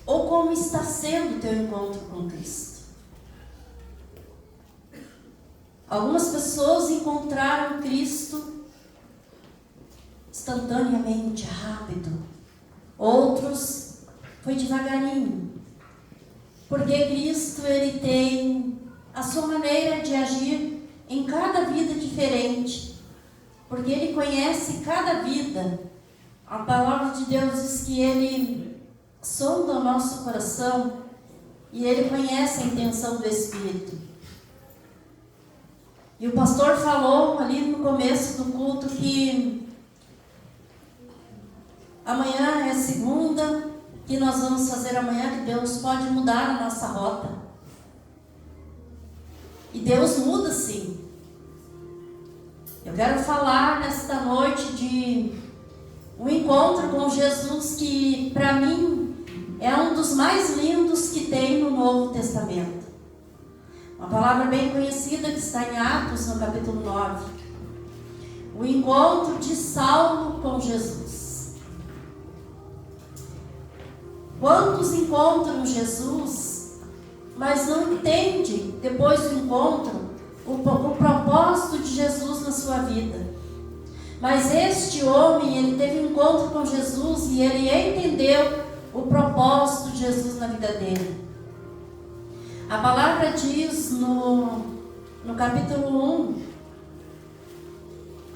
Ou como está sendo o teu encontro com Cristo? Algumas pessoas encontraram Cristo instantaneamente, rápido. Outros foi devagarinho. Porque Cristo, Ele tem a sua maneira de agir em cada vida diferente. Porque Ele conhece cada vida. A palavra de Deus diz que Ele sonda o nosso coração e Ele conhece a intenção do Espírito. E o pastor falou ali no começo do culto que amanhã é segunda, que nós vamos fazer amanhã, que Deus pode mudar a nossa rota. E Deus muda sim. Eu quero falar nesta noite de um encontro com Jesus que para mim é um dos mais lindos que tem no Novo Testamento. Uma palavra bem conhecida que está em Atos, no capítulo 9. O encontro de Saulo com Jesus. Quantos encontram Jesus, mas não entendem, depois do encontro, o propósito de Jesus na sua vida. Mas este homem, ele teve um encontro com Jesus e ele entendeu o propósito de Jesus na vida dele. A palavra diz no capítulo 1,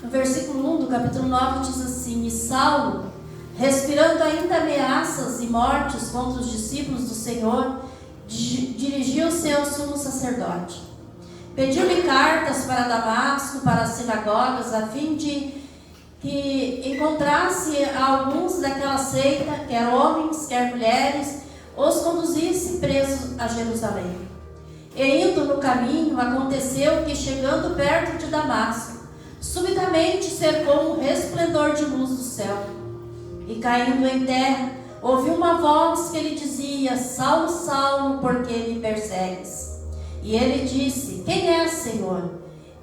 no versículo 1 do capítulo 9, diz assim: E Saulo, respirando ainda ameaças e mortes contra os discípulos do Senhor, dirigiu-se ao sumo sacerdote. Pediu-lhe cartas para Damasco, para as sinagogas, a fim de que encontrasse alguns daquela seita, quer homens, quer mulheres, os conduzisse presos a Jerusalém. E indo no caminho, aconteceu que, chegando perto de Damasco, subitamente cercou um resplendor de luz do céu. E caindo em terra, ouviu uma voz que lhe dizia: Saulo, Saulo, por que me persegues? E ele disse: Quem és, Senhor?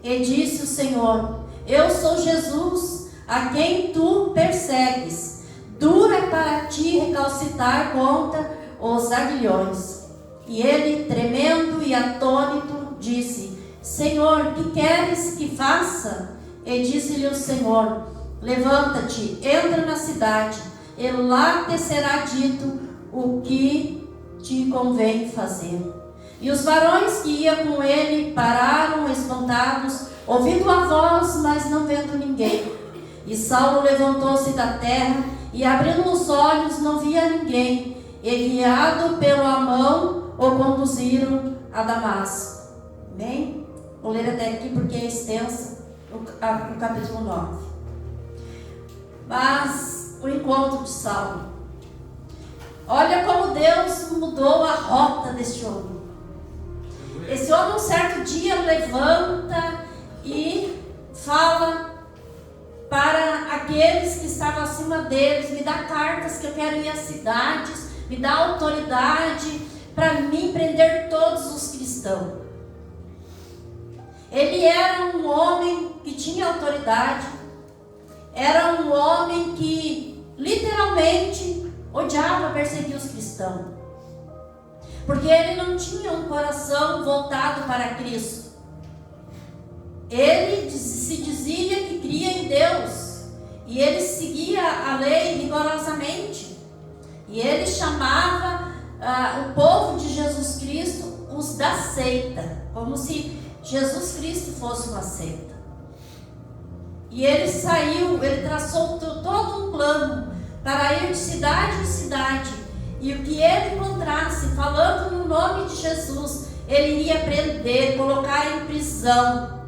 E disse o Senhor: Eu sou Jesus, a quem tu persegues. Dura é para ti recalcitrar contra os aguilhões. E ele, tremendo e atônito, disse: Senhor, que queres que faça? E disse-lhe o Senhor: Levanta-te, entra na cidade, e lá te será dito o que te convém fazer. E os varões que iam com ele pararam espantados, ouvindo a voz, mas não vendo ninguém. E Saulo levantou-se da terra, e abrindo os olhos não via ninguém, e guiado pela mão o conduziram a Damasco. Amém? Vou ler até aqui porque é extensa, o capítulo 9. Mas o encontro de Saulo. Olha como Deus mudou a rota deste homem. Esse homem um certo dia levanta e fala para aqueles que estavam acima deles: me dá cartas que eu quero ir às cidades, me dá autoridade para mim prender todos os cristãos. Ele era um homem que tinha autoridade, era um homem que literalmente odiava perseguir os cristãos, porque ele não tinha um coração voltado para Cristo. Ele se dizia que cria em Deus, e ele seguia a lei rigorosamente, e ele chamava o povo de Jesus Cristo os da seita, como se Jesus Cristo fosse uma seita. E ele saiu, ele traçou todo um plano para ir de cidade em cidade, e o que ele encontrasse falando no nome de Jesus, ele iria prender, colocar em prisão.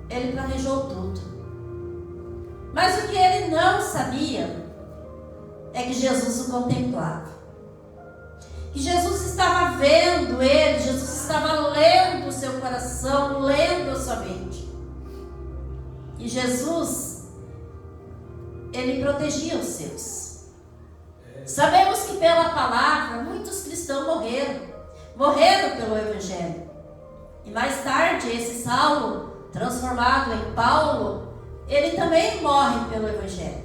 Ele planejou tudo. Mas o que ele não sabia é que Jesus o contemplava. Que Jesus estava vendo ele, Jesus estava lendo o seu coração, lendo a sua mente. E Jesus, ele protegia os seus. Sabemos que pela palavra muitos cristãos morreram pelo Evangelho. E mais tarde esse Saulo, transformado em Paulo, ele também morre pelo Evangelho.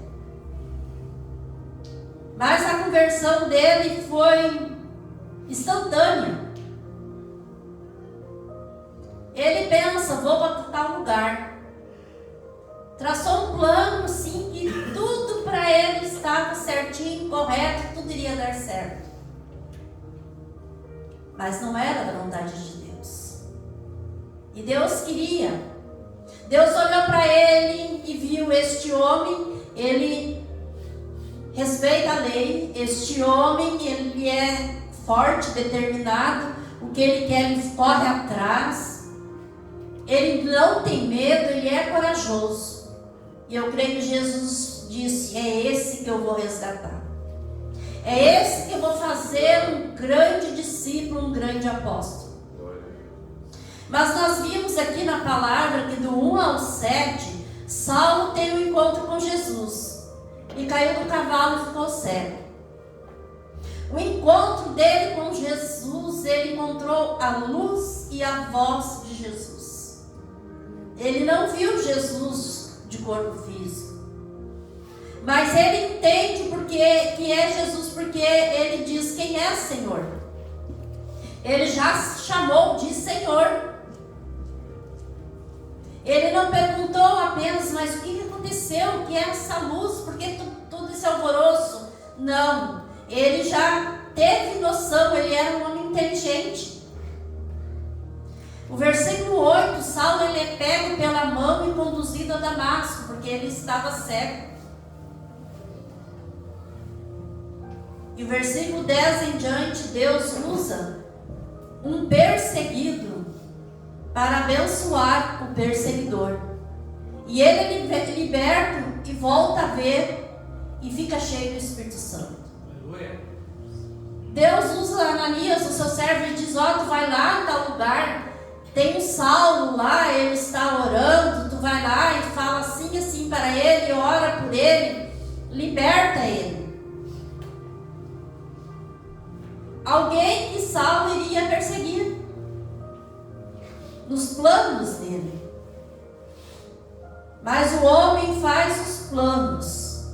Mas a conversão dele foi instantânea. Ele pensa, vou para tal lugar. Traçou um plano assim que tudo para ele estava certinho, correto, tudo iria dar certo. Mas não era da vontade de Deus. E Deus queria. Deus olhou para ele e viu este homem, ele respeita a lei, este homem, ele é forte, determinado, o que ele quer ele corre atrás, ele não tem medo, ele é corajoso. E eu creio que Jesus disse, é esse que eu vou resgatar. É esse que eu vou fazer um grande discípulo, um grande apóstolo. Mas nós vimos aqui na palavra que do 1 ao 7, Saulo tem um encontro com Jesus. E caiu do cavalo e ficou cego. O encontro dele com Jesus, ele encontrou a luz e a voz de Jesus. Ele não viu Jesus de corpo físico. Mas ele entende que é Jesus, porque ele diz quem é Senhor. Ele já chamou de Senhor. Ele não perguntou apenas, mas o que aconteceu? O que é essa luz? Por que todo esse alvoroço? Não, ele já teve noção, ele era um homem inteligente. O versículo 8, Saulo ele é pego pela mão e conduzido a Damasco, porque ele estava cego. E o versículo 10 em diante, Deus usa um perseguido para abençoar o perseguidor. E ele é liberto e volta a ver e fica cheio do Espírito Santo. Aleluia. Deus usa Ananias, o seu servo, e diz, tu vai lá em tal lugar, tem um Saulo lá, ele está orando, tu vai lá e fala assim para ele, ora por ele, liberta ele. Alguém que Saulo iria perseguir nos planos dele. Mas o homem faz os planos,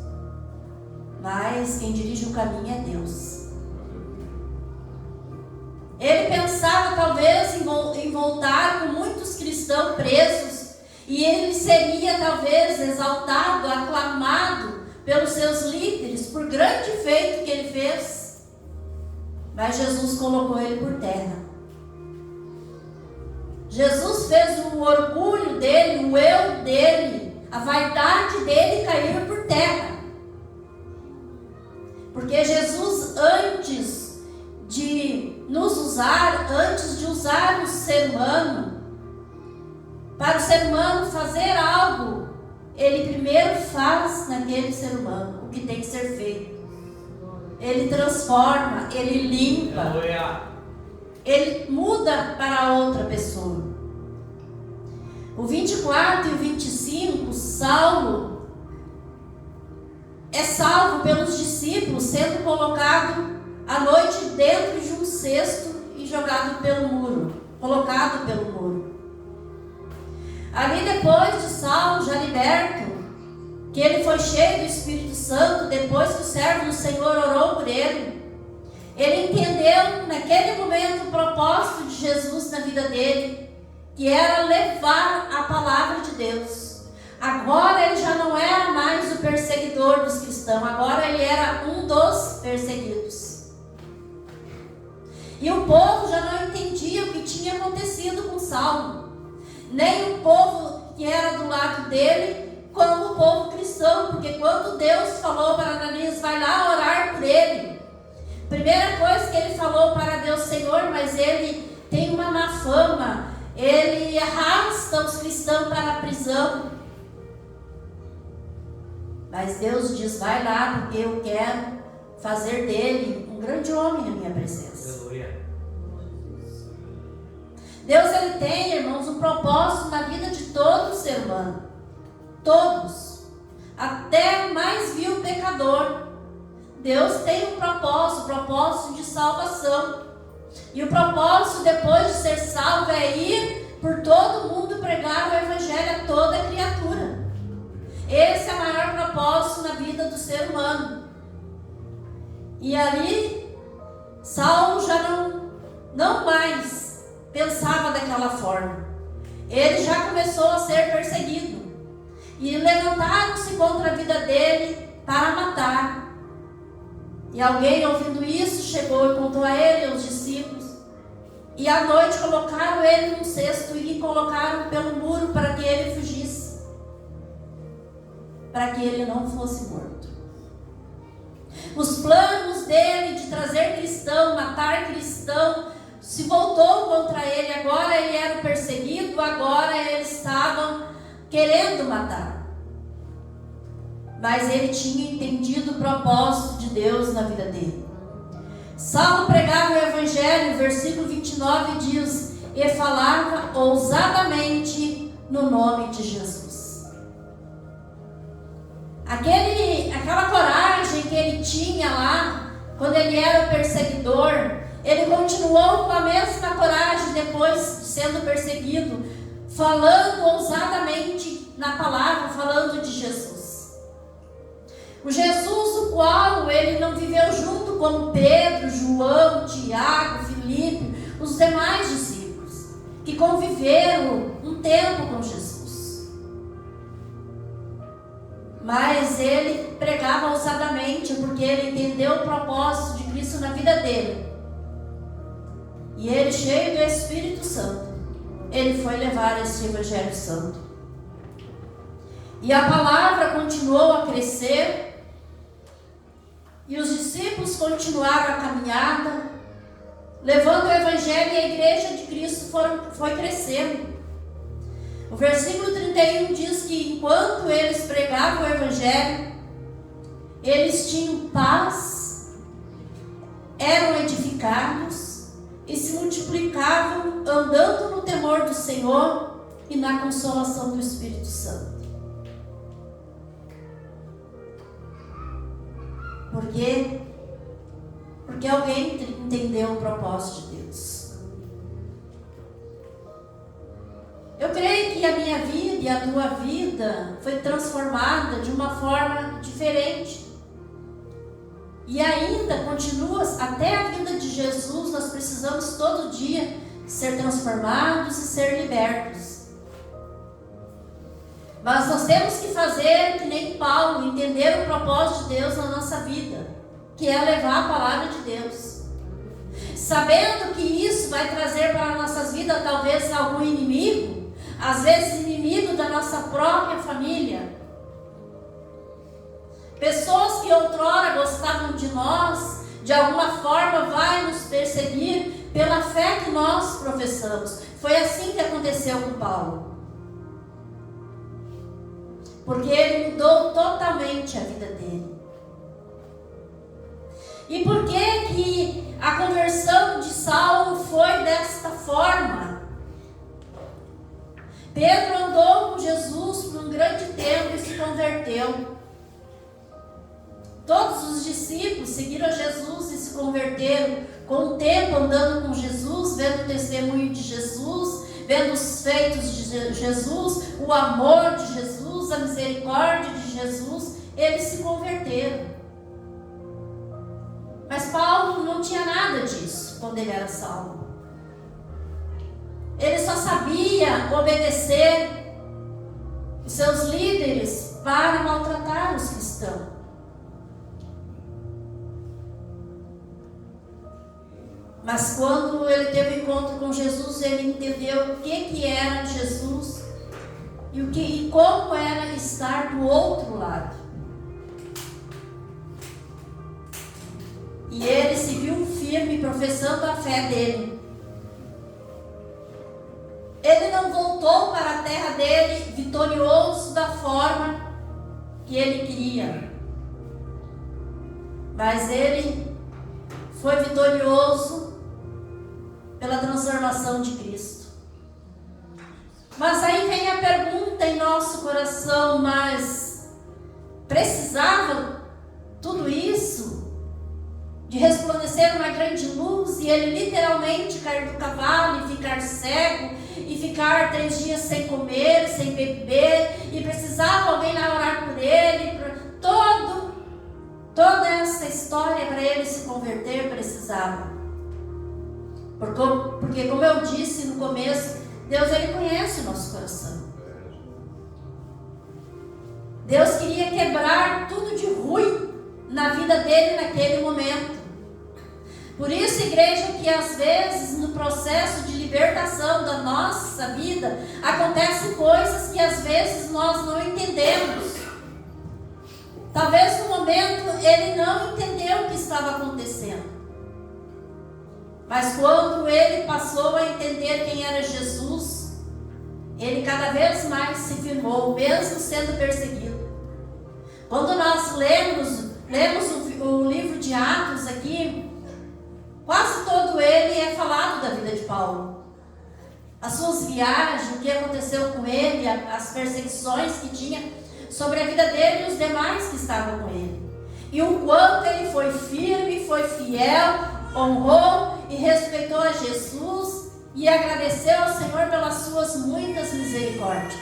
mas quem dirige o caminho é Deus. Ele pensava talvez em voltar com muitos cristãos presos, e ele seria talvez exaltado, aclamado pelos seus líderes por grande feito que ele fez. Mas Jesus colocou ele por terra. Jesus fez o orgulho dele, o eu dele, a vaidade dele cair por terra. Porque Jesus, antes de nos usar, antes de usar o ser humano, para o ser humano fazer algo, ele primeiro faz naquele ser humano o que tem que ser feito. Ele transforma, ele limpa, ele muda para outra pessoa. O 24 e o 25, Saulo é salvo pelos discípulos, sendo colocado à noite dentro de um cesto e jogado pelo muro, colocado pelo muro. Ali depois de Saulo já liberto, que ele foi cheio do Espírito Santo, depois que o servo do Senhor orou por ele, ele entendeu naquele momento o propósito de Jesus na vida dele, que era levar a palavra de Deus. Agora ele já não era mais o perseguidor dos cristãos, agora ele era um dos perseguidos. E o povo já não entendia o que tinha acontecido com Saulo, nem o povo que era do lado dele, como o povo cristão, porque quando Deus falou para Ananias, vai lá orar por ele, primeira coisa que ele falou para Deus, Senhor, mas ele tem uma má fama, ele arrasta os cristãos para a prisão. Mas Deus diz, vai lá, porque eu quero fazer dele um grande homem na minha presença. Aleluia. Deus, ele tem, irmãos, um propósito na vida de todo ser humano. Todos. Até o mais vil pecador. Deus tem um propósito de salvação. E o propósito depois de ser salvo é ir por todo mundo pregar o evangelho a toda criatura. Esse é o maior propósito na vida do ser humano. E ali, Saulo já não mais pensava daquela forma. Ele já começou a ser perseguido. E levantaram-se contra a vida dele para matar. E alguém, ouvindo isso, chegou e contou a ele, aos discípulos. E à noite colocaram ele num cesto e colocaram pelo muro para que ele fugisse, para que ele não fosse morto. Os planos dele de trazer cristão, matar cristão, se voltou contra ele. Agora ele era o perseguido, agora eles estavam querendo matar. Mas ele tinha entendido o propósito de Deus na vida dele. Saulo pregava o evangelho, versículo 29 diz: e falava ousadamente no nome de Jesus. Aquela coragem que ele tinha lá, quando ele era o perseguidor, ele continuou com a mesma coragem depois de sendo perseguido, falando ousadamente na palavra, falando de Jesus. O Jesus o qual ele não viveu junto com Pedro, João, Tiago, Filipe, os demais discípulos, que conviveram um tempo com Jesus. Mas ele pregava ousadamente, porque ele entendeu o propósito de Cristo na vida dele. E ele, cheio do Espírito Santo, ele foi levar esse Evangelho Santo. E a palavra continuou a crescer, e os discípulos continuaram a caminhada, levando o Evangelho, e a igreja de Cristo foi crescendo. O versículo 31 diz que enquanto eles pregavam o Evangelho, eles tinham paz, eram edificados e se multiplicavam, andando no temor do Senhor e na consolação do Espírito Santo. Por quê? Porque alguém entendeu o propósito de Deus. Eu creio que a minha vida e a tua vida foi transformada de uma forma diferente. E ainda continua, até a vinda de Jesus, nós precisamos todo dia ser transformados e ser libertos. Mas nós temos que fazer que nem Paulo, entender o propósito de Deus na nossa vida, que é levar a palavra de Deus. Sabendo que isso vai trazer para nossas vidas talvez algum inimigo, às vezes inimigo da nossa própria família. Pessoas que outrora gostavam de nós, de alguma forma vai nos perseguir pela fé que nós professamos. Foi assim que aconteceu com Paulo. Porque ele mudou totalmente a vida dele. E por que a conversão de Saulo foi desta forma? Pedro andou com Jesus por um grande tempo e se converteu. Todos os discípulos seguiram Jesus e se converteram com o tempo andando com Jesus, vendo o testemunho de Jesus, vendo os feitos de Jesus, o amor de Jesus, a misericórdia de Jesus, eles se converteram. Mas Paulo não tinha nada disso quando ele era Saulo. Ele só sabia obedecer os seus líderes para maltratar os cristãos. Mas quando ele teve encontro com Jesus, ele entendeu o que era Jesus e como era estar do outro lado. E ele se viu firme, professando a fé dele. Ele não voltou para a terra dele vitorioso da forma que ele queria. Mas ele foi vitorioso pela transformação de Cristo. Mas aí vem a pergunta em nosso coração: mas precisava tudo isso? De resplandecer uma grande luz e ele literalmente cair do cavalo e ficar cego e ficar 3 dias sem comer, sem beber, e precisava alguém lá orar por ele, toda nessa história para ele se converter precisava. Porque como eu disse no começo, Deus, ele conhece o nosso coração. Deus queria quebrar tudo de ruim na vida dele naquele momento. Por isso, igreja, que às vezes no processo de libertação da nossa vida, acontecem coisas que às vezes nós não entendemos. Talvez no momento ele não entendeu o que estava acontecendo. Mas quando ele passou a entender quem era Jesus, ele cada vez mais se firmou, mesmo sendo perseguido. Quando nós lemos o livro de Atos aqui, quase todo ele é falado da vida de Paulo. As suas viagens, o que aconteceu com ele, as perseguições que tinha sobre a vida dele e os demais que estavam com ele. E o quanto ele foi firme, foi fiel, honrou e respeitou a Jesus e agradeceu ao Senhor pelas suas muitas misericórdias.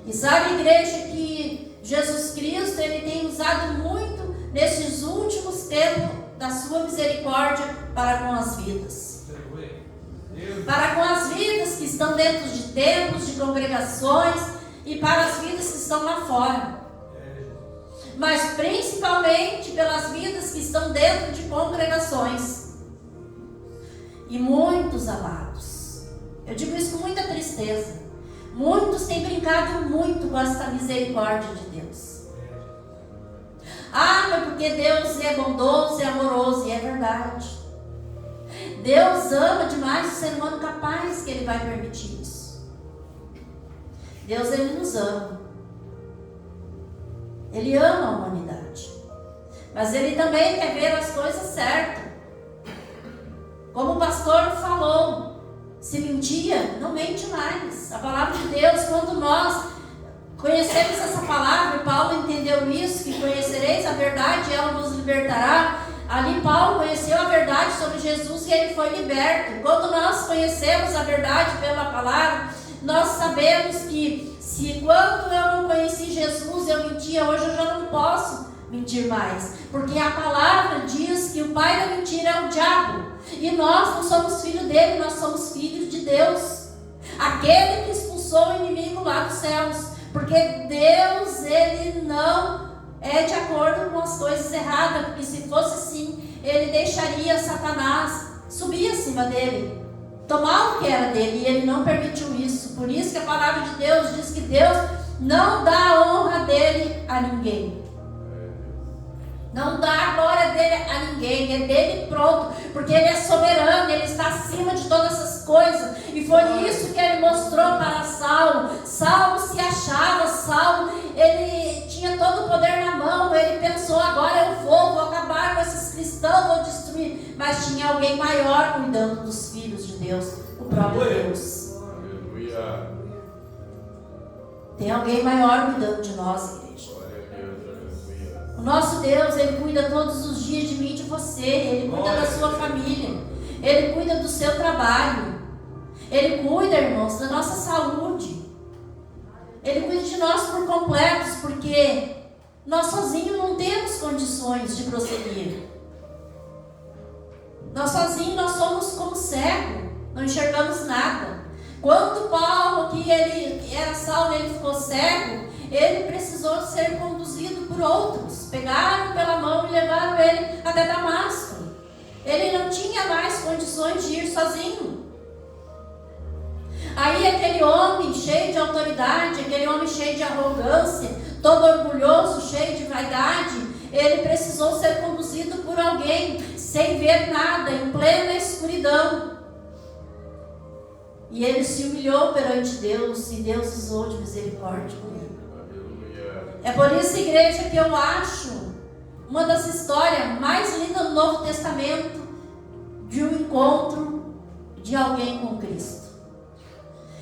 E sabe, igreja, que Jesus Cristo, ele tem usado muito nesses últimos tempos da sua misericórdia para com as vidas. Para com as vidas que estão dentro de templos, de congregações e para as vidas que estão lá fora. Mas principalmente pelas vidas que estão dentro de congregações. E muitos amados, eu digo isso com muita tristeza, muitos têm brincado muito com essa misericórdia de Deus. Ah, mas porque Deus é bondoso e amoroso, e é verdade. Deus ama demais o ser humano capaz que Ele vai permitir isso. Deus, Ele nos ama. Ele ama a humanidade. Mas Ele também quer ver as coisas certas. Como o pastor falou, se mentia, não mente mais. A palavra de Deus, quando nós conhecemos essa palavra, Paulo entendeu isso, que conhecereis a verdade e ela nos libertará. Ali Paulo conheceu a verdade sobre Jesus e ele foi liberto. Quando nós conhecemos a verdade pela palavra, nós sabemos que se quando eu não conheci Jesus eu mentia, hoje eu já não posso mentir mais. Porque a palavra diz que o pai da mentira é o diabo. E nós não somos filhos dele, nós somos filhos de Deus. Aquele que expulsou o inimigo lá dos céus. Porque Deus, Ele não é de acordo com as coisas erradas. Porque se fosse assim, Ele deixaria Satanás subir acima dele, tomar o que era dele, e Ele não permitiu isso. Por isso que a palavra de Deus diz que Deus não dá a honra dele a ninguém. Não dá a glória dele a ninguém, é dele pronto, porque ele é soberano, ele está acima de todas essas coisas. E foi isso que ele mostrou para Saulo. Saulo se achava, Saulo, ele tinha todo o poder na mão, ele pensou, agora eu vou acabar com esses cristãos, vou destruir. Mas tinha alguém maior cuidando dos filhos de Deus, o próprio Deus. Aleluia. Tem alguém maior cuidando de nós, igreja. O nosso Deus, Ele cuida todos os dias de mim e de você. Ele cuida da sua família. Ele cuida do seu trabalho. Ele cuida, irmãos, da nossa saúde. Ele cuida de nós por completos, porque nós sozinhos não temos condições de prosseguir. Nós sozinhos nós somos como cego, não enxergamos nada. Quando Paulo, que ele era Saulo, ele ficou cego, ele precisou ser conduzido por outros. Pegaram pela mão e levaram ele até Damasco. Ele não tinha mais condições de ir sozinho. Aí aquele homem cheio de autoridade, aquele homem cheio de arrogância, todo orgulhoso, cheio de vaidade, ele precisou ser conduzido por alguém, sem ver nada, em plena escuridão. E ele se humilhou perante Deus, e Deus usou de misericórdia com ele. É por isso, igreja, que eu acho uma das histórias mais lindas do Novo Testamento de um encontro de alguém com Cristo.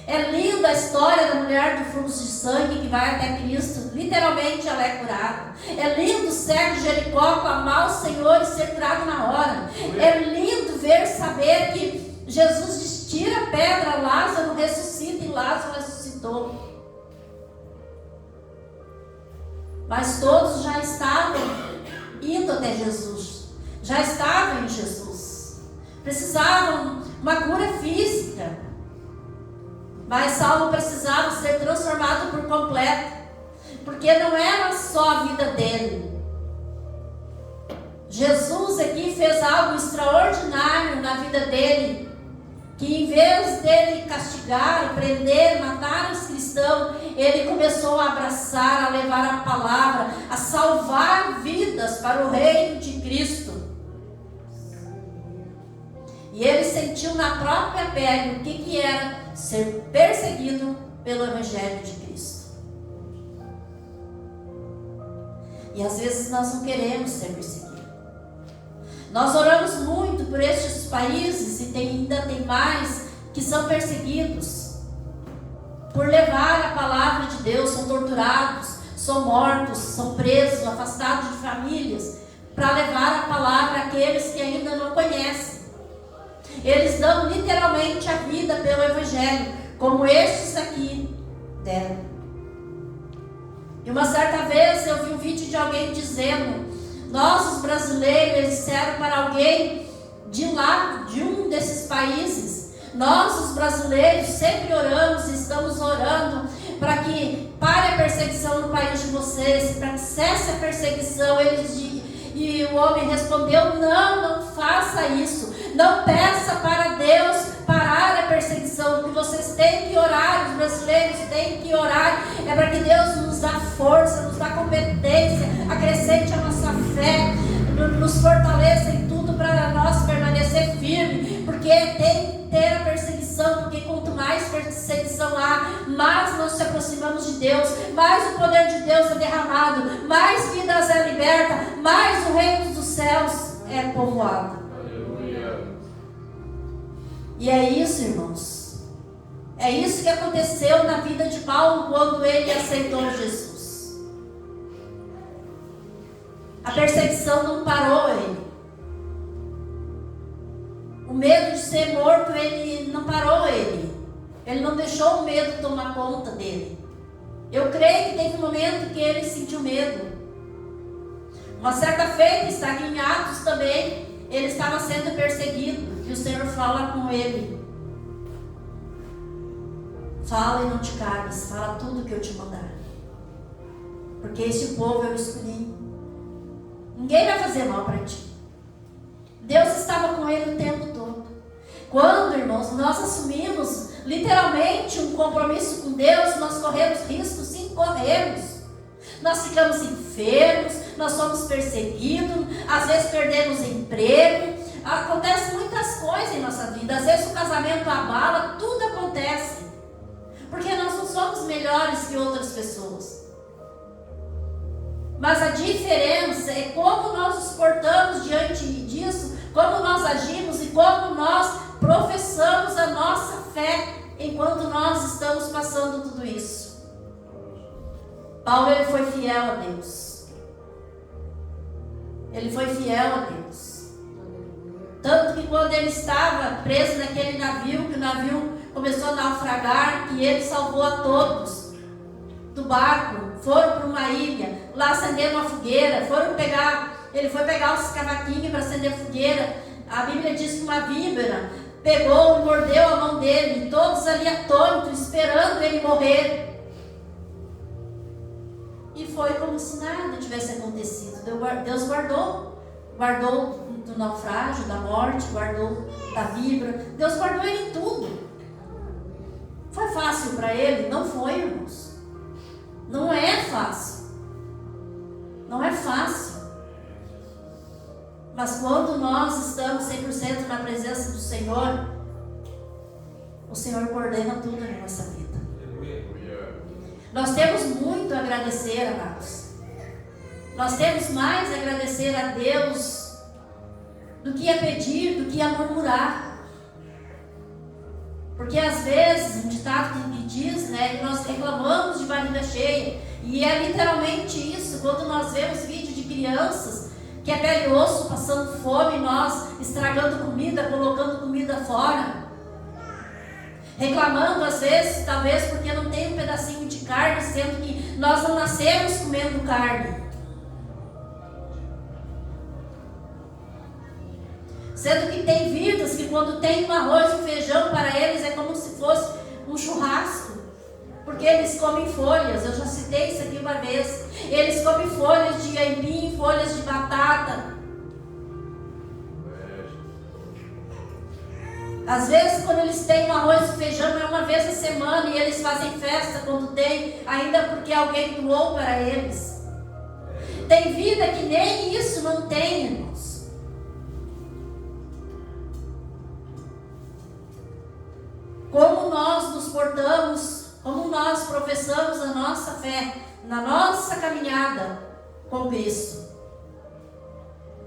É linda a história da mulher do fluxo de sangue que vai até Cristo. Literalmente ela é curada. É lindo o cego de Jericó clamar ao Senhor e ser curado na hora. É lindo ver, saber que Jesus diz, tira a pedra, Lázaro ressuscita, e Lázaro ressuscitou. mas todos já estavam indo até Jesus, já estavam em Jesus, precisavam uma cura física, mas Saulo precisava ser transformado por completo, porque não era só a vida dele. Jesus aqui fez algo extraordinário na vida dele, que em vez dele castigar, prender, matar os cristãos, ele começou a abraçar, a levar a palavra, a salvar vidas para o reino de Cristo. E ele sentiu na própria pele o que era ser perseguido pelo Evangelho de Cristo. E às vezes nós não queremos ser perseguidos. Nós oramos muito por estes países e ainda tem mais que são perseguidos por levar a palavra de Deus, são torturados, são mortos, são presos, afastados de famílias, para levar a palavra àqueles que ainda não conhecem. Eles dão literalmente a vida pelo Evangelho, como estes aqui deram. E uma certa vez eu vi um vídeo de alguém dizendo: nós, os brasileiros, eles disseram para alguém de lá, de um desses países, nós, os brasileiros, sempre oramos e estamos orando para que pare a perseguição no país de vocês, para que cesse a perseguição. E o homem respondeu: não faça isso, não peça para Deus parar a perseguição, porque vocês têm que orar, os brasileiros têm que orar, é para que Deus nos dá força, nos dá competência, acrescente a nossa fé, nos fortaleça em tudo para nós permanecer firme, porque tem que ter a perseguição, porque quanto mais perseguição há, mais nós nos aproximamos de Deus, mais o poder de Deus é derramado, mais vidas é liberta, mais o reino dos céus é povoado. E é isso, irmãos. É isso que aconteceu na vida de Paulo quando ele aceitou Jesus. A perseguição não parou ele. O medo de ser morto, ele não parou ele. Ele não deixou o medo tomar conta dele. Eu creio que teve um momento que ele sentiu medo. Uma certa feita, está aqui em Atos também, ele estava sendo perseguido. E o Senhor fala com ele: fala e não te cales, fala tudo que eu te mandar, porque este povo eu escolhi. Ninguém vai fazer mal para ti. Deus estava com ele o tempo todo. Quando, irmãos, nós assumimos literalmente um compromisso com Deus, nós corremos riscos, sim, corremos. Nós ficamos enfermos, nós somos perseguidos, às vezes perdemos emprego. Acontece muitas coisas em nossa vida. Às vezes o casamento abala, tudo acontece, porque nós não somos melhores que outras pessoas. Mas a diferença é como nós nos portamos diante disso, como nós agimos e como nós professamos a nossa fé enquanto nós estamos passando tudo isso. Paulo, ele foi fiel a Deus. Ele foi fiel a Deus. Tanto que quando ele estava preso naquele navio, que o navio começou a naufragar, que ele salvou a todos do barco, foram para uma ilha, lá acenderam uma fogueira, ele foi pegar os cavaquinhos para acender fogueira. A Bíblia diz que uma víbora pegou e mordeu a mão dele, e todos ali atônitos, esperando ele morrer. E foi como se nada tivesse acontecido. Deus guardou do naufrágio, da morte, guardou da víbora. Deus guardou ele em tudo. Foi fácil para ele? Não foi, irmãos. Não é fácil. Não é fácil. Mas quando nós estamos 100% na presença do Senhor, o Senhor coordena tudo na nossa vida. Nós temos muito a agradecer, amados. Nós temos mais a agradecer a Deus do que a pedir, do que a murmurar. Porque às vezes, um ditado que diz, que nós reclamamos de barriga cheia. E é literalmente isso, quando nós vemos vídeos de crianças que é pele e osso, passando fome, nós estragando comida, colocando comida fora. Reclamando às vezes, talvez porque não tem um pedacinho de carne, sendo que Nós não nascemos comendo carne. Sendo que tem vidas que quando tem um arroz e feijão para eles é como se fosse um churrasco. Porque eles comem folhas, eu já citei isso aqui uma vez. Eles comem folhas de aipim, folhas de batata. Às vezes quando eles têm um arroz e feijão é uma vez a semana e eles fazem festa quando tem, ainda porque alguém doou para eles. Tem vida que nem isso não tem, irmãos. Como nós nos portamos, como nós professamos a nossa fé, na nossa caminhada com Cristo.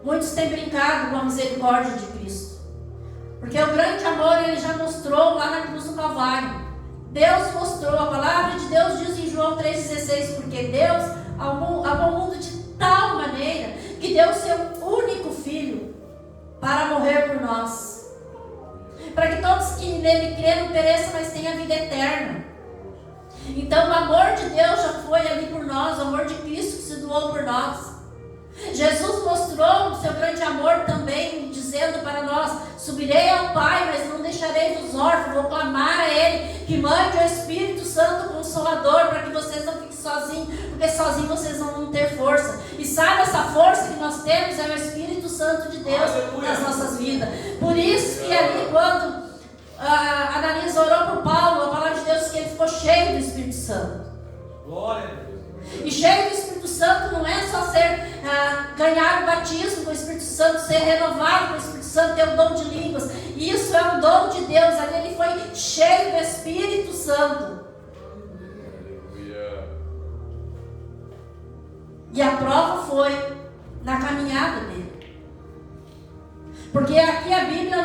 Muitos têm brincado com a misericórdia de Cristo. Porque o grande amor Ele já mostrou lá na cruz do Calvário. Deus mostrou, a palavra de Deus diz em João 3,16, porque Deus amou o mundo de tal maneira que deu o seu único Filho para morrer por nós. Para que todos que nele creram não pereçam, mas tenham a vida eterna. Então o amor de Deus já foi ali por nós, o amor de Cristo que se doou por nós. Jesus mostrou o seu grande amor também, dizendo para nós: subirei ao Pai, mas não deixarei vos órfãos, vou clamar a Ele, que mande o Espírito Santo Consolador, para que vocês não fiquem sozinhos, porque sozinhos vocês não vão ter força. E sabe, essa força que nós temos é o Espírito Santo de Deus nas nossas vidas. Por isso que ali quando Ananias orou por Paulo, a palavra de Deus diz que ele ficou cheio do Espírito Santo. Glória a Deus. E cheio do Espírito Santo não é só ganhar o batismo com o Espírito Santo, ser renovado com o Espírito Santo, ter o dom de línguas. Isso é um dom de Deus. Ali ele foi cheio do Espírito Santo. E a prova foi na caminhada dele. Porque aqui a Bíblia eu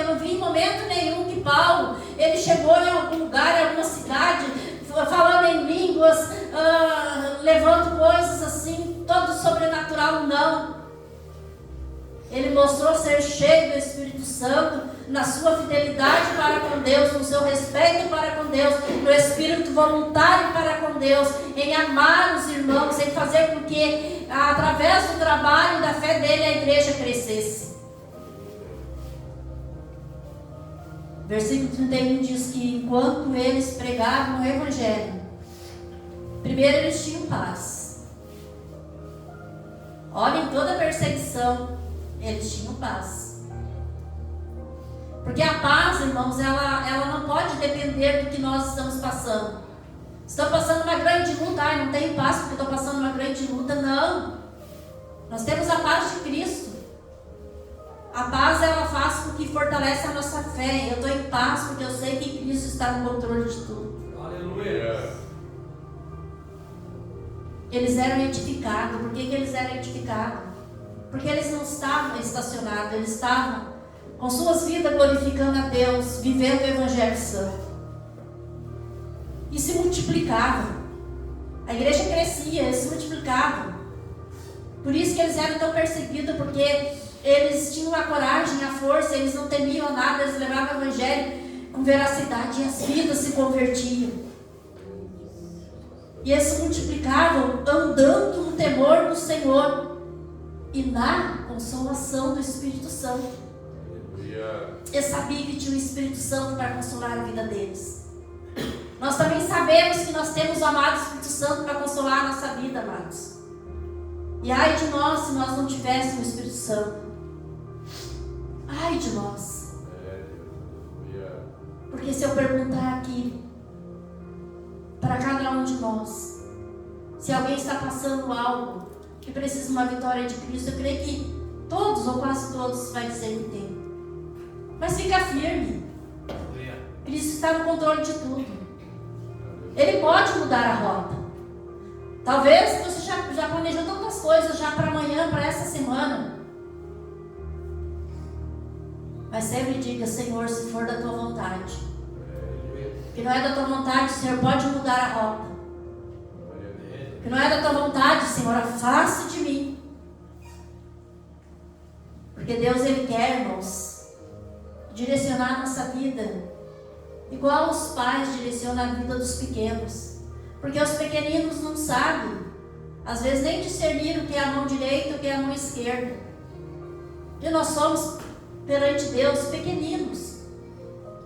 não vi em momento nenhum que Paulo, ele chegou em algum lugar, em alguma cidade, falando em línguas, levando coisas assim, todo sobrenatural, não. Ele mostrou ser cheio do Espírito Santo, na sua fidelidade para com Deus, no seu respeito para com Deus, no espírito voluntário para com Deus, em amar os irmãos, em fazer com que, através do trabalho e da fé dele, a igreja crescesse. Versículo 31 diz que enquanto eles pregavam o Evangelho, primeiro eles tinham paz. Olhem toda a perseguição, eles tinham paz. Porque a paz, irmãos, ela não pode depender do que nós estamos passando. Estou passando uma grande luta, não tenho paz porque estou passando uma grande luta. Não. Nós temos a paz de Cristo. A paz, ela faz com que fortalece a nossa fé. Eu estou em paz porque eu sei que Cristo está no controle de tudo. Aleluia. Eles eram edificados. Por que eles eram edificados? Porque eles não estavam estacionados, eles estavam com suas vidas glorificando a Deus, vivendo o Evangelho Santo. E se multiplicavam. A igreja crescia, eles se multiplicavam. Por isso que eles eram tão perseguidos, porque eles tinham a coragem, a força, eles não temiam nada, eles levavam o Evangelho com veracidade e as vidas se convertiam. E eles se multiplicavam andando no temor do Senhor e na consolação do Espírito Santo. Eu sabia que tinha o Espírito Santo para consolar a vida deles. Nós também sabemos que nós temos o amado Espírito Santo para consolar a nossa vida, amados. E ai de nós se nós não tivéssemos o Espírito Santo. Ai de nós. Porque se eu perguntar aqui para cada um de nós, se alguém está passando algo que precisa de uma vitória de Cristo, eu creio que todos ou quase todos vai dizer que tem. Mas fica firme. Cristo está no controle de tudo. Ele pode mudar a rota. Talvez você já planejou tantas coisas já para amanhã, para essa semana. Mas sempre diga: Senhor, se for da tua vontade. Que não é da tua vontade, Senhor, pode mudar a rota. Que não é da tua vontade, Senhor, afaste de mim. Porque Deus, Ele quer, irmãos, direcionar a nossa vida igual os pais direcionam a vida dos pequenos. Porque os pequeninos não sabem, às vezes nem discernir o que é a mão direita e o que é a mão esquerda. E nós somos, perante Deus, pequeninos.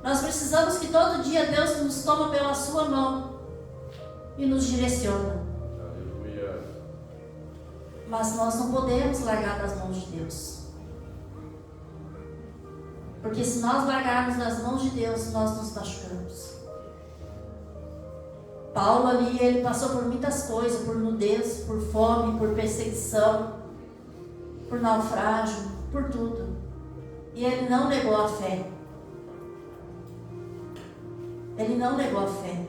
Nós precisamos que todo dia Deus nos toma pela sua mão e nos direciona. Aleluia. Mas nós não podemos largar das mãos de Deus. Porque se nós largarmos das mãos de Deus, nós nos machucamos. Paulo ali, ele passou por muitas coisas, por nudez, por fome, por perseguição, por naufrágio, por tudo. E ele não negou a fé. Ele não negou a fé.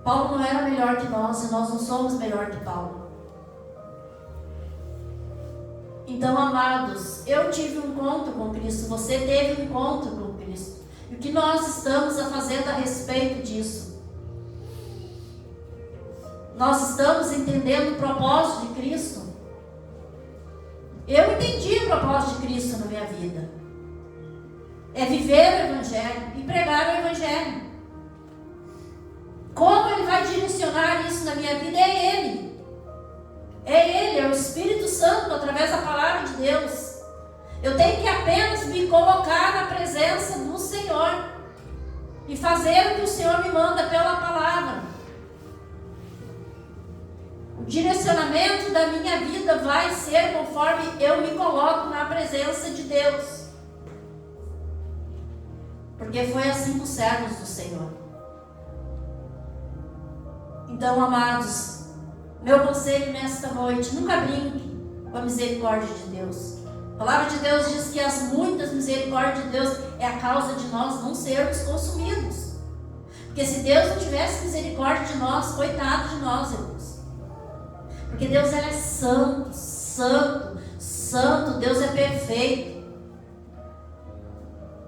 Paulo não era melhor que nós e nós não somos melhor que Paulo. Então, amados, eu tive um encontro com Cristo, você teve um encontro com Cristo. E o que nós estamos a fazer a respeito disso? Nós estamos entendendo o propósito de Cristo? Eu entendi o propósito de Cristo na minha vida. É viver o Evangelho e pregar o Evangelho. Como Ele vai direcionar isso na minha vida? É Ele. É Ele, é o Espírito Santo, através da palavra de Deus. Eu tenho que apenas me colocar na presença do Senhor e fazer o que o Senhor me manda pela palavra. O direcionamento da minha vida vai ser conforme eu me coloco na presença de Deus. Porque foi assim com os servos do Senhor. Então, amados, meu conselho nesta noite, nunca brinque com a misericórdia de Deus. A palavra de Deus diz que as muitas misericórdias de Deus é a causa de nós não sermos consumidos. Porque se Deus não tivesse misericórdia de nós, coitado de nós, irmãos. Porque Deus é santo, santo, santo, Deus é perfeito.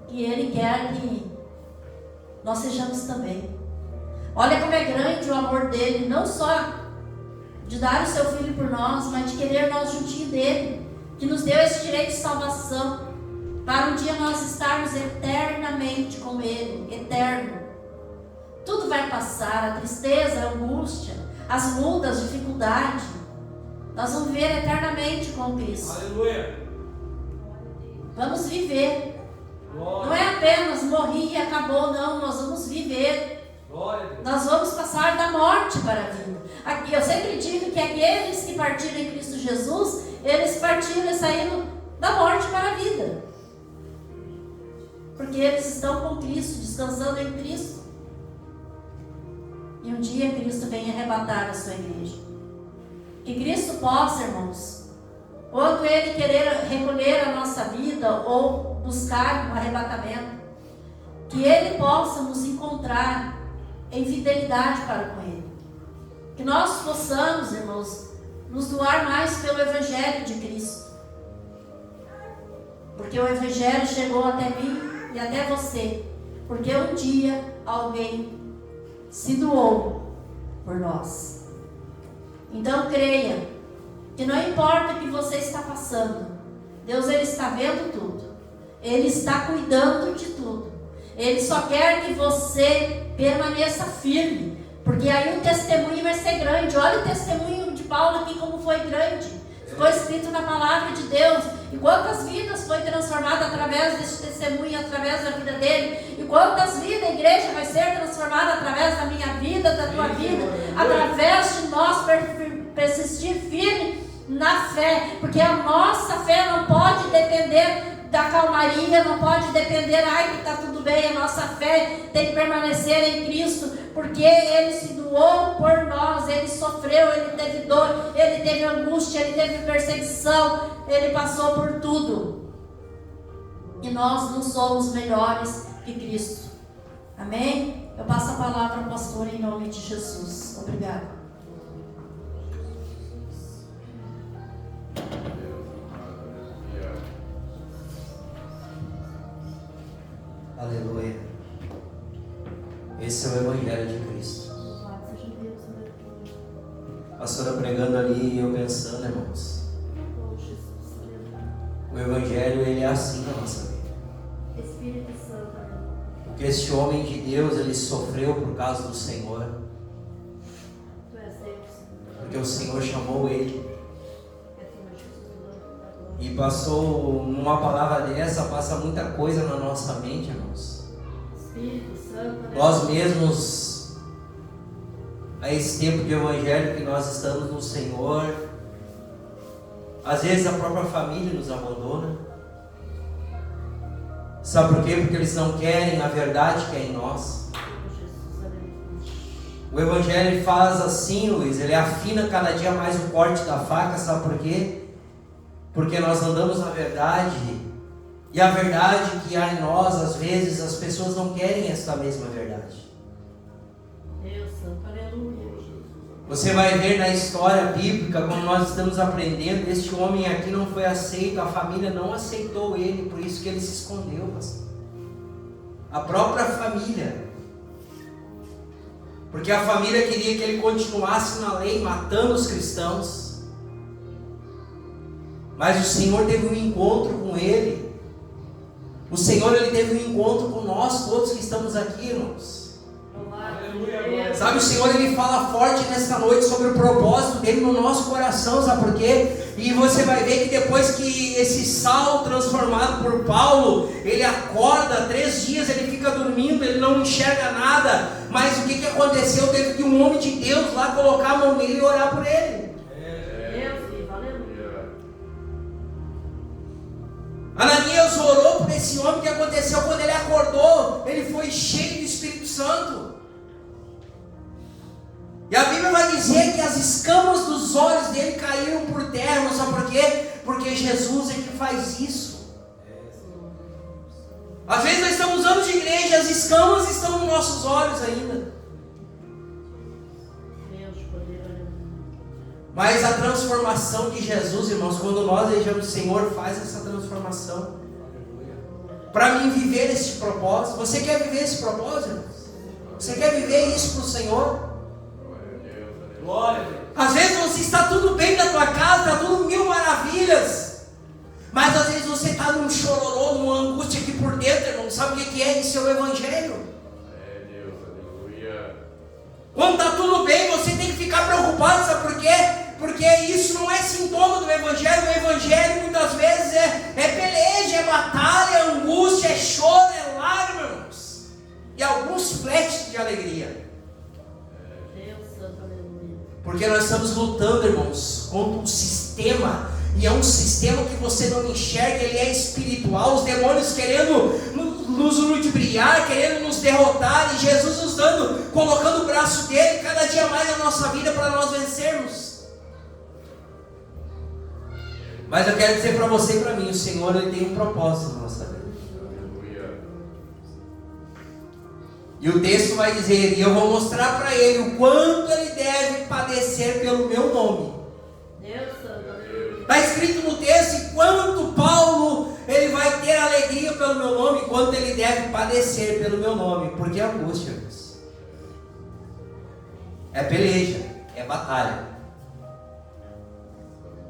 E Ele quer que nós sejamos também. Olha como é grande o amor dele, não só de dar o seu filho por nós, mas de querer nós juntinho dele, que nos deu esse direito de salvação, para um dia nós estarmos eternamente com ele, eterno. Tudo vai passar, a tristeza, a angústia, as lutas, as dificuldades. Nós vamos viver eternamente com Cristo. Aleluia. Vamos viver. Glória. Não é apenas morrer e acabou, não. Nós vamos viver. Glória a Deus. Nós vamos passar da morte para a vida. Aqui, eu sempre digo que aqueles que partiram em Cristo Jesus, eles partiram e saíram da morte para a vida. Porque eles estão com Cristo, descansando em Cristo. E um dia Cristo vem arrebatar a sua igreja. Que Cristo possa, irmãos, quando Ele querer recolher a nossa vida ou buscar um arrebatamento, que Ele possa nos encontrar em fidelidade para com Ele. Que nós possamos, irmãos, nos doar mais pelo Evangelho de Cristo. Porque o Evangelho chegou até mim e até você. Porque um dia alguém se doou por nós. Então creia que não importa o que você está passando, Deus ele está vendo tudo. Ele está cuidando de tudo. Ele só quer que você permaneça firme, porque aí o testemunho vai ser grande. Olha o testemunho de Paulo aqui como foi grande. Ficou escrito na palavra de Deus. E quantas vidas foi transformada através desse testemunho, através da vida dele. E quantas vidas a igreja vai ser transformada através da minha vida, da tua vida. Através de nós persistir firme na fé. Porque a nossa fé não pode depender da calmaria, não pode depender, ai que está tudo bem. A nossa fé tem que permanecer em Cristo, porque Ele se doou por nós, Ele sofreu, Ele teve dor, Ele teve angústia, Ele teve perseguição, Ele passou por tudo. E nós não somos melhores que Cristo. Amém? Eu passo a palavra ao pastor em nome de Jesus. Obrigada. Aleluia. Esse é o Evangelho de Cristo. A pastora pregando ali e eu pensando, irmãos, o Evangelho ele é assim na nossa vida. Espírito Santo. Porque esse homem de Deus ele sofreu por causa do Senhor. porque o Senhor chamou ele. E passou uma palavra dessa, passa muita coisa na nossa mente, irmãos. Espírito Santo. Nós mesmos, a esse tempo de evangelho que nós estamos no Senhor, às vezes a própria família nos abandona. Sabe por quê? Porque eles não querem a verdade que é em nós. O evangelho ele faz assim, Luiz, ele afina cada dia mais o corte da faca, sabe por quê? Porque nós andamos na verdade, e a verdade que há em nós, às vezes, as pessoas não querem essa mesma verdade. Deus Santo, aleluia. Você vai ver na história bíblica, quando nós estamos aprendendo, este homem aqui não foi aceito, a família não aceitou ele, por isso que ele se escondeu, pastor. A própria família. Porque a família queria que ele continuasse na lei, matando os cristãos. Mas o Senhor teve um encontro com ele. O Senhor ele teve um encontro com nós, todos que estamos aqui, irmãos. Aleluia. Sabe, o Senhor ele fala forte nesta noite sobre o propósito dele no nosso coração, sabe por quê? E você vai ver que depois que esse Saulo transformado por Paulo, ele acorda, 3 dias ele fica dormindo, ele não enxerga nada. Mas o que aconteceu? Teve que um homem de Deus lá colocar a mão nele e orar por ele. Ananias orou por esse homem. Que aconteceu quando ele acordou? Ele foi cheio do Espírito Santo. E a Bíblia vai dizer que as escamas dos olhos dele caíram por terra. Sabe por quê? Porque Jesus é que faz isso. Às vezes nós estamos anos de igreja, as escamas estão nos nossos olhos ainda. Mas a transformação de Jesus, irmãos, quando nós deixamos o Senhor, faz essa transformação. Para mim viver esse propósito. Você quer viver esse propósito, irmãos? Você quer viver isso para o Senhor? Glória a Deus. Às vezes você está tudo bem na tua casa, está tudo 1000 maravilhas. Mas às vezes você está num chororô, numa angústia aqui por dentro, irmão. Sabe o que é? Isso é o Evangelho. Deus, aleluia. Quando está tudo bem, você tem que ficar preocupado, sabe por quê? Porque isso não é sintoma do Evangelho. O Evangelho muitas vezes é peleja, é batalha, é angústia, é choro, é lágrimas. E alguns flashes de alegria. Deus Santo, aleluia. Porque nós estamos lutando, irmãos, contra um sistema. E é um sistema que você não enxerga, ele é espiritual. Os demônios querendo nos ludibriar, querendo nos derrotar. E Jesus nos dando, colocando o braço dele cada dia mais na nossa vida para nós vencermos. Mas eu quero dizer para você e para mim, o Senhor ele tem um propósito na nossa vida. Aleluia. E o texto vai dizer, e eu vou mostrar para ele o quanto ele deve padecer pelo meu nome. Deus Santo, aleluia. Está escrito no texto, e quanto Paulo ele vai ter alegria pelo meu nome, quanto ele deve padecer pelo meu nome. Porque é angústia, irmãos. É peleja, é batalha.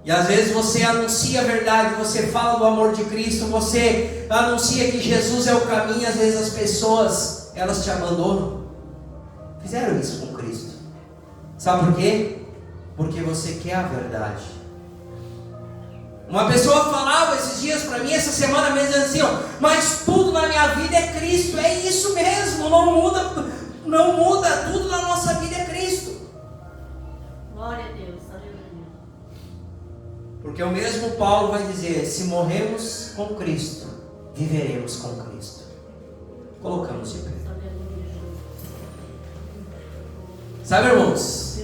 E às vezes você anuncia a verdade, você fala do amor de Cristo, você anuncia que Jesus é o caminho, às vezes as pessoas, elas te abandonam. Fizeram isso com Cristo. Sabe por quê? Porque você quer a verdade. Uma pessoa falava esses dias para mim, essa semana mesmo, dizendo assim, ó, mas tudo na minha vida é Cristo. É isso mesmo, não muda, tudo na nossa vida é Cristo. Glória a Deus, aleluia. Porque o mesmo Paulo vai dizer, se morremos com Cristo, viveremos com Cristo. Colocamos de pé. Sabe, irmãos,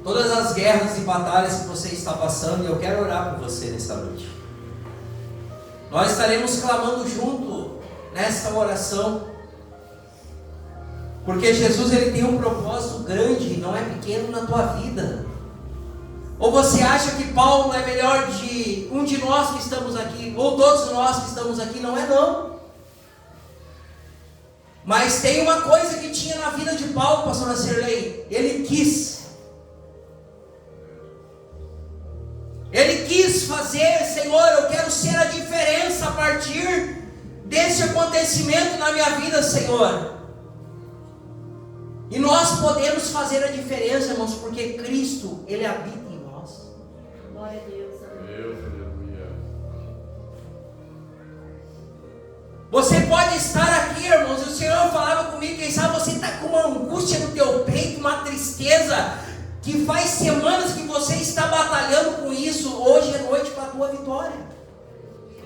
todas as guerras e batalhas que você está passando, eu quero orar por você nesta noite. Nós estaremos clamando junto nesta oração, porque Jesus ele tem um propósito grande, não é pequeno na tua vida. Ou você acha que Paulo é melhor de um de nós que estamos aqui, ou todos nós que estamos aqui? Não é não. Mas tem uma coisa que tinha na vida de Paulo, pastor Sirley, ele quis fazer, Senhor, eu quero ser a diferença a partir desse acontecimento na minha vida, Senhor. E nós podemos fazer a diferença, irmãos, porque Cristo, Ele habita em nós. Glória a Deus. Deus, aleluia. Você pode estar aqui, irmãos, e o Senhor falava comigo, quem sabe você está com uma angústia no teu peito, uma tristeza, que faz semanas que você está batalhando com isso, hoje é noite para a tua vitória.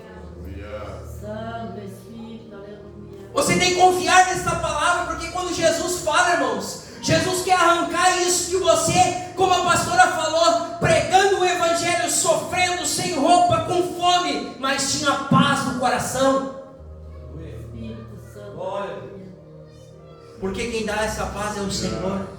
Aleluia. Santo Espírito, aleluia. Você tem que confiar nessa palavra, porque quando Jesus fala, irmãos, Jesus quer arrancar isso de você, como a pastora falou, pregando o evangelho, sofrendo, sem roupa, com fome, mas tinha paz no coração. Espírito Santo. Glória. Porque quem dá essa paz é o Senhor.